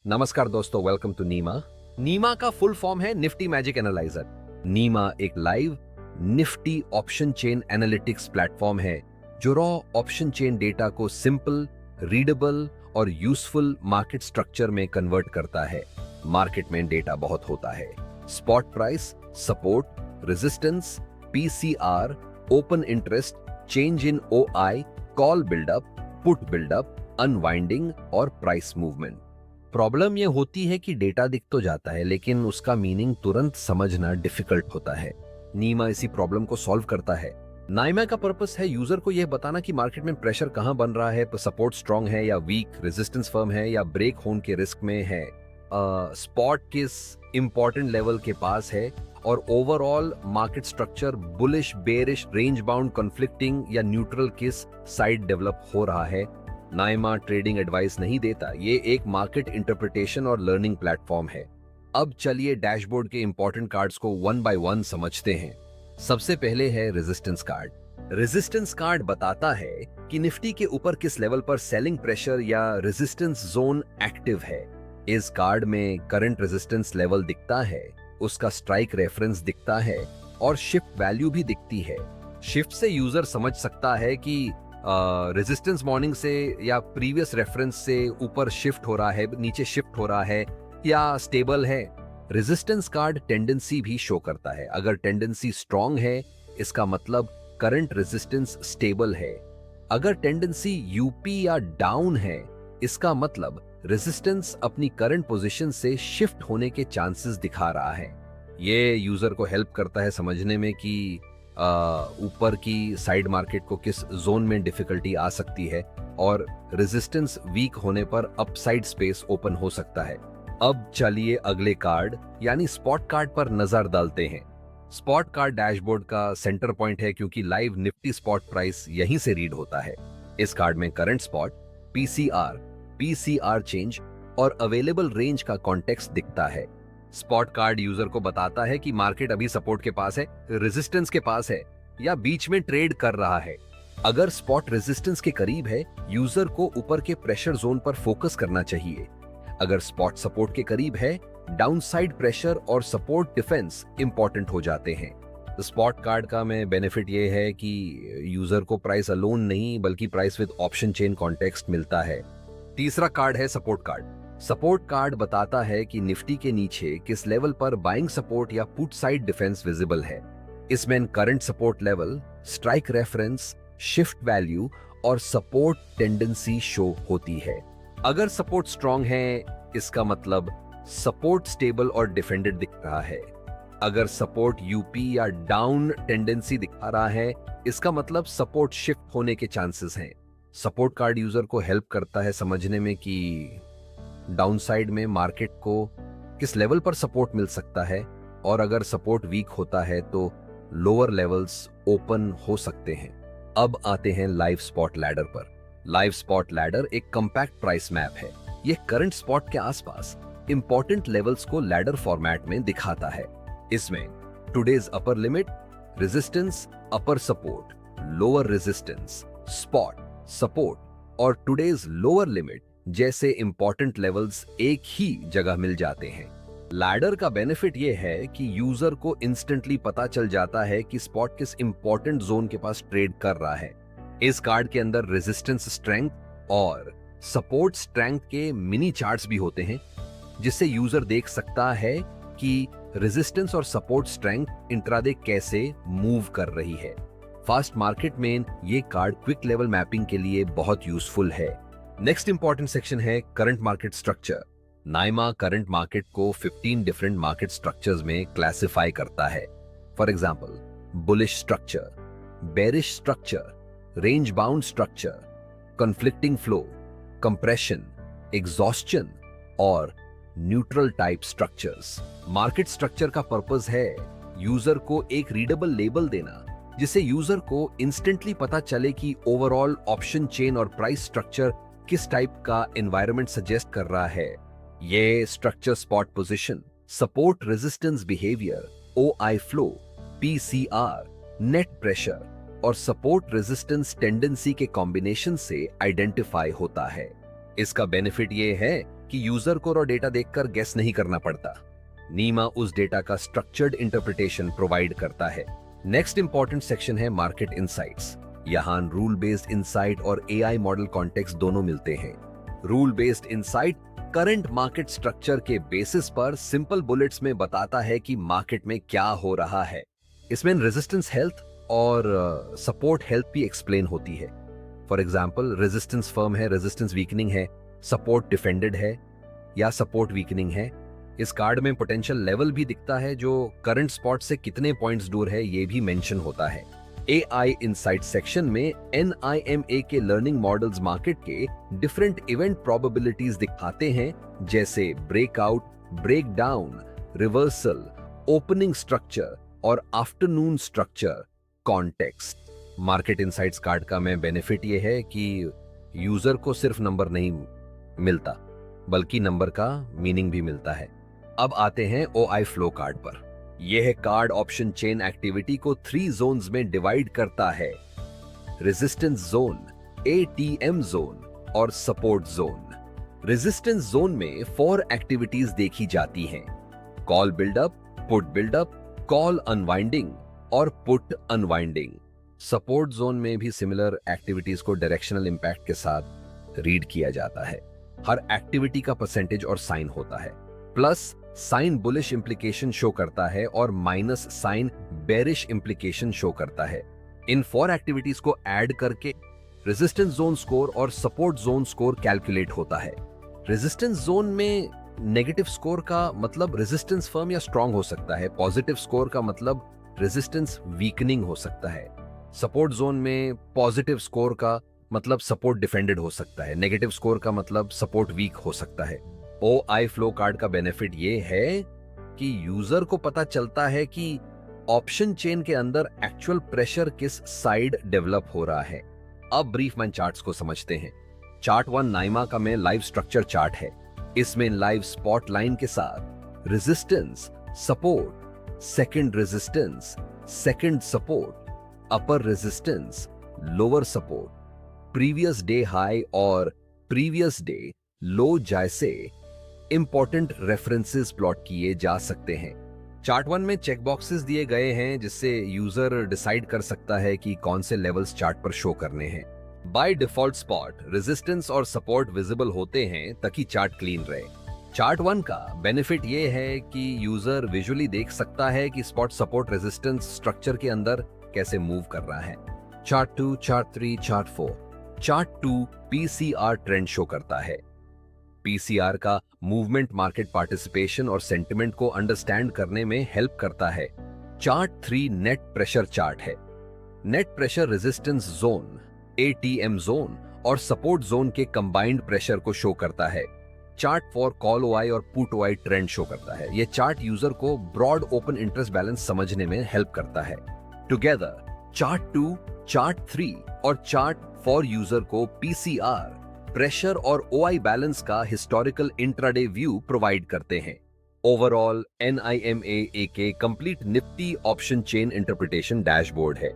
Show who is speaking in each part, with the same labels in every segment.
Speaker 1: नमस्कार दोस्तों, welcome to NIMA. NIMA का फुल फॉर्म है निफ्टी मैजिक एनालाइजर। नीमा एक live Nifty option chain analytics platform है जो रॉ ऑप्शन चेन डेटा को सिंपल, रीडेबल और यूजफुल मार्केट स्ट्रक्चर में कन्वर्ट करता है। मार्केट में डेटा बहुत होता है, spot price, support, resistance, PCR, open interest, change in OI, call buildup, put buildup, unwinding और प्राइस मूवमेंट। प्रॉब्लम यह होती है कि डेटा दिख तो जाता है लेकिन उसका मीनिंग तुरंत समझना डिफिकल्ट होता है। नीमा इसी प्रॉब्लम को सॉल्व करता है। नाइमा का पर्पस है यूजर को यह बताना कि मार्केट में प्रेशर कहां बन रहा है, सपोर्ट स्ट्रांग है या वीक, रेजिस्टेंस फर्म है या ब्रेक होने के रिस्क में है, स्पॉट किस इंपॉर्टेंट लेवल के पास है और overall market structure bullish, bearish, range bound, conflicting या न्यूट्रल किस साइड डेवलप हो रहा है। नाइमा ट्रेडिंग एडवाइस नहीं देता, ये एक मार्केट इंटरप्रिटेशन और लर्निंग प्लेटफॉर्म है। अब चलिए डैशबोर्ड के इंपॉर्टेंट कार्ड्स को वन बाय वन समझते हैं। सबसे पहले है रेजिस्टेंस कार्ड। रेजिस्टेंस कार्ड बताता है कि निफ्टी के ऊपर किस लेवल पर सेलिंग प्रेशर या रेजिस्टेंस जोन एक्टिव है। इस कार्ड में करंट रेजिस्टेंस लेवल दिखता है, उसका स्ट्राइक रेफरेंस दिखता है और शिफ्ट वैल्यू भी दिखती है। शिफ्ट से यूजर समझ सकता है कि रेजिस्टेंस मॉर्निंग से या प्रीवियस रेफरेंस से ऊपर शिफ्ट हो रहा है, नीचे शिफ्ट हो रहा है या स्टेबल है। रेजिस्टेंस कार्ड टेंडेंसी भी शो करता है। अगर टेंडेंसी स्ट्रांग है इसका मतलब करंट रेजिस्टेंस स्टेबल है। अगर टेंडेंसी यूपी या डाउन है इसका मतलब रेजिस्टेंस अपनी करंट पोजीशन से शिफ्ट होने के चांसेस दिखा रहा है। ये यूजर को हेल्प करता है समझने में कि ऊपर की साइड मार्केट को किस जोन में डिफिकल्टी आ सकती है और रेजिस्टेंस वीक होने पर अपसाइड स्पेस ओपन हो सकता है। अब चलिए अगले कार्ड यानी स्पॉट कार्ड पर नजर डालते हैं। स्पॉट कार्ड डैशबोर्ड का सेंटर पॉइंट है क्योंकि लाइव निफ्टी स्पॉट प्राइस यहीं से रीड होता है। इस कार्ड में करंट स्पॉट, पीसीआर चेंज और अवेलेबल रेंज का कॉन्टेक्स्ट दिखता है। स्पॉट कार्ड यूजर को बताता है कि मार्केट अभी सपोर्ट के पास है, रेजिस्टेंस के पास है या बीच में ट्रेड कर रहा है। अगर स्पॉट रेजिस्टेंस के करीब है यूजर को ऊपर के प्रेशर जोन पर फोकस करना चाहिए। अगर स्पॉट सपोर्ट के करीब है डाउनसाइड प्रेशर और सपोर्ट डिफेंस इंपॉर्टेंट हो जाते हैं। स्पॉट कार्ड का में बेनिफिट ये है कि यूजर को प्राइस अलोन नहीं बल्कि price with option chain context मिलता है। तीसरा कार्ड है सपोर्ट कार्ड। सपोर्ट कार्ड बताता है कि निफ्टी के नीचे किस लेवल पर बाइंग सपोर्ट या पुट साइड डिफेंस विजिबल है। इसमें current support level, strike reference, shift value और सपोर्ट टेंडेंसी शो होती है। अगर सपोर्ट स्ट्रांग है इसका मतलब सपोर्ट स्टेबल और डिफेंडेड दिख रहा है। अगर सपोर्ट यूपी या डाउन टेंडेंसी दिखा रहा है इसका मतलब सपोर्ट शिफ्ट होने के चांसेस हैं। सपोर्ट कार्ड यूजर को हेल्प करता है समझने में कि डाउनसाइड में मार्केट को किस लेवल पर सपोर्ट मिल सकता है और अगर सपोर्ट वीक होता है तो लोअर लेवल्स ओपन हो सकते हैं। अब आते हैं लाइव स्पॉट लैडर पर। लाइव स्पॉट लैडर एक कंपैक्ट प्राइस मैप है। यह करंट स्पॉट के आसपास इंपॉर्टेंट लेवल्स को लैडर फॉर्मेट में दिखाता है। इसमें today's upper limit, resistance, upper support, lower resistance, spot support और टुडेज लोअर लिमिट जैसे इंपॉर्टेंट लेवल्स एक ही जगह मिल जाते हैं। लैडर का बेनिफिट यह है कि यूजर को इंस्टेंटली पता चल जाता है कि स्पॉट किस इंपॉर्टेंट जोन के पास ट्रेड कर रहा है। इस कार्ड के अंदर रेजिस्टेंस स्ट्रेंथ और सपोर्ट स्ट्रेंथ के मिनी चार्ट्स भी होते हैं जिससे यूजर देख सकता है कि रेजिस्टेंस और सपोर्ट स्ट्रेंथ इंट्राडे कैसे मूव कर रही है। फास्ट मार्केट में ये कार्ड क्विक लेवल मैपिंग के लिए बहुत यूजफुल है। नेक्स्ट इंपॉर्टेंट सेक्शन है current market structure. Nima current market को 15 डिफरेंट मार्केट स्ट्रक्चर्स में क्लासिफाई करता है। For example, bullish structure, bearish structure, range bound structure, conflicting flow, compression, exhaustion और neutral type structures. Market structure का purpose है user को एक रीडेबल लेबल देना जिससे यूजर को इंस्टेंटली पता चले कि ओवरऑल ऑप्शन चेन और प्राइस स्ट्रक्चर किस टाइप का एनवायरनमेंट सजेस्ट कर रहा है। ये structure spot position, support resistance behaviour, OI flow, PCR, net pressure और सपोर्ट रेजिस्टेंस टेंडेंसी के कॉम्बिनेशन से आइडेंटिफाई होता है। इसका बेनिफिट ये है कि यूजर को रॉ डेटा देखकर गेस नहीं करना पड़ता। नीमा उस डेटा का स्ट्रक्चर्ड इंटरप्रिटेशन प्रोवाइड करता है। नेक्स्ट इंपॉर्टेंट सेक्शन है मार्केट इनसाइट्स। यहाँ रूल बेस्ड इनसाइट और एआई मॉडल कॉन्टेक्स्ट दोनों मिलते हैं। Rule based insight current market structure के बेसिस पर सिंपल बुलेट्स में बताता है कि मार्केट में क्या हो रहा है। इसमें रेजिस्टेंस हेल्थ और सपोर्ट हेल्थ भी एक्सप्लेन होती है। फॉर एग्जांपल, रेजिस्टेंस फर्म है, रेजिस्टेंस वीकनिंग है, सपोर्ट डिफेंडेड है या सपोर्ट वीकनिंग है। इस कार्ड में पोटेंशियल लेवल भी दिखता है जो करंट स्पॉट से कितने पॉइंट्स दूर है, ये भी मेंशन होता है। AI इनसाइट सेक्शन में NIMA के लर्निंग मॉडल्स मार्केट के डिफरेंट इवेंट प्रोबेबिलिटीज दिखाते हैं, जैसे breakout, breakdown, reversal, opening structure और afternoon structure context. Market insights card का में बेनिफिट ये है कि यूजर को सिर्फ नंबर नहीं मिलता, बल्कि नंबर का मीनिंग भी मिलता है। अब आते हैं OI फ्लो कार्ड पर। यह कार्ड ऑप्शन चेन एक्टिविटी को 3 जोन्स में डिवाइड करता है: रेजिस्टेंस जोन, ATM जोन और सपोर्ट जोन। रेजिस्टेंस जोन में 4 एक्टिविटीज देखी जाती हैं: call buildup, put buildup, call unwinding और पुट अनवाइंडिंग। सपोर्ट जोन में भी सिमिलर एक्टिविटीज को डायरेक्शनल इंपैक्ट के साथ रीड किया जाता है। हर एक्टिविटी का परसेंटेज और साइन होता है। Plus sign bullish implication show करता है और minus sign bearish implication show करता है। इन 4 एक्टिविटीज को ऐड करके रेजिस्टेंस जोन स्कोर और सपोर्ट जोन स्कोर कैलकुलेट होता है। रेजिस्टेंस जोन में नेगेटिव स्कोर का मतलब रेजिस्टेंस फर्म या स्ट्रांग हो सकता है। पॉजिटिव स्कोर का मतलब रेजिस्टेंस वीकनिंग हो सकता है। सपोर्ट जोन में पॉजिटिव स्कोर का मतलब सपोर्ट डिफेंडेड हो सकता है। नेगेटिव स्कोर का मतलब सपोर्ट वीक हो सकता है। OI फ्लो कार्ड का बेनिफिट ये है कि यूजर को पता चलता है कि ऑप्शन चेन के अंदर एक्चुअल प्रेशर किस साइड डेवलप हो रहा है। अब ब्रीफ मैन चार्ट्स को समझते हैं। चार्ट 1 नाइमा का में लाइव स्ट्रक्चर चार्ट है। इसमें लाइव स्पॉट लाइन के साथ resistance, support, second resistance, second support, upper resistance, lower support, previous day high और प्रीवियस डे लो जैसे इंपॉर्टेंट रेफरेंसेस प्लॉट किए जा सकते हैं। चार्ट 1 में चेक बॉक्सेस दिए गए हैं जिससे यूजर डिसाइड कर सकता है कि कौन से लेवल्स चार्ट पर शो करने हैं। बाय डिफॉल्ट स्पॉट, रेजिस्टेंस और सपोर्ट विजिबल होते हैं ताकि चार्ट क्लीन रहे। चार्ट 1 का बेनिफिट ये है कि यूजर विजुअली देख सकता है कि स्पॉट सपोर्ट रेजिस्टेंस स्ट्रक्चर के अंदर कैसे मूव कर रहा है। Chart 2, chart 3, chart 4। Chart 2 PCR trend show करता है। PCR का मूवमेंट मार्केट पार्टिसिपेशन और सेंटिमेंट को अंडरस्टैंड करने में हेल्प करता है। चार्ट 3 नेट प्रेशर चार्ट है। Net pressure resistance zone, ATM zone और सपोर्ट जोन के कंबाइंड प्रेशर को शो करता है। चार्ट 4 कॉल OI और पुट OI ट्रेंड शो करता है। यह चार्ट यूजर को ब्रॉड ओपन इंटरेस्ट बैलेंस समझने में हेल्प करता है। टुगेदर चार्ट 2, चार्ट 3 और चार्ट 4 यूजर को PCR, प्रेशर और OI बैलेंस का हिस्टोरिकल इंट्राडे व्यू प्रोवाइड करते हैं। ओवरऑल NIMA एक complete Nifty option chain interpretation dashboard है।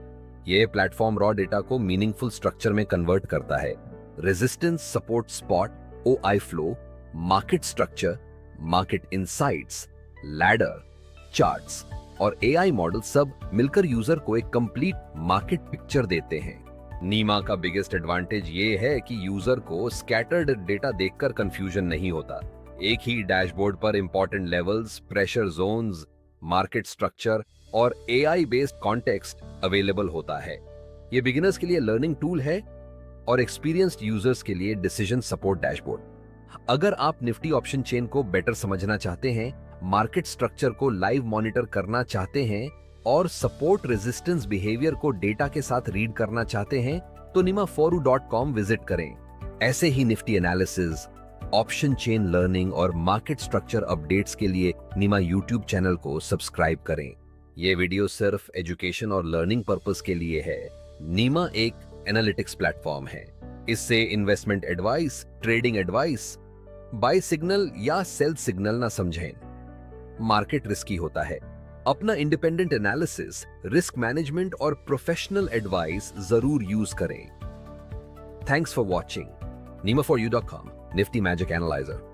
Speaker 1: यह प्लेटफॉर्म रॉ डेटा को मीनिंगफुल स्ट्रक्चर में कन्वर्ट करता है। Resistance, support, spot, OI flow, market structure, market insights, ladder, charts और AI मॉडल सब मिलकर यूजर को एक कंप्लीट मार्केट पिक्चर देते हैं। नीमा का बिगेस्ट एडवांटेज ये है कि यूजर को स्कैटर्ड डेटा देखकर कंफ्यूजन नहीं होता। एक ही डैशबोर्ड पर important levels, pressure zones, market structure और AI बेस्ड कॉन्टेक्स्ट अवेलेबल होता है। ये बिगिनर्स के लिए लर्निंग टूल है और एक्सपीरियंस्ड यूजर्स के लिए डिसीजन सपोर्ट डैशबोर्ड। अगर आप निफ्टी ऑप्शन चेन को बेटर समझना चाहते हैं, मार्केट स्ट्रक्चर को लाइव मॉनिटर करना चाहते हैं और सपोर्ट रेजिस्टेंस बिहेवियर को डेटा के साथ रीड करना चाहते हैं, तो nimaforu.com विजिट करें। ऐसे ही Nifty analysis, option chain learning और मार्केट स्ट्रक्चर अपडेट्स के लिए नीमा यूट्यूब चैनल को सब्सक्राइब करें। ये वीडियो सिर्फ एजुकेशन और लर्निंग पर्पस के लिए है। नीमा एक एनालिटिक्स प्लेटफॉर्म है। इससे investment advice, trading advice, buy signal या सेल सिग्नल ना समझें। मार्केट रिस्की होता है। अपना इंडिपेंडेंट एनालिसिस, रिस्क मैनेजमेंट और प्रोफेशनल एडवाइस जरूर यूज करें। Thanks for watching. nimaforyou.com, Nifty magic analyser.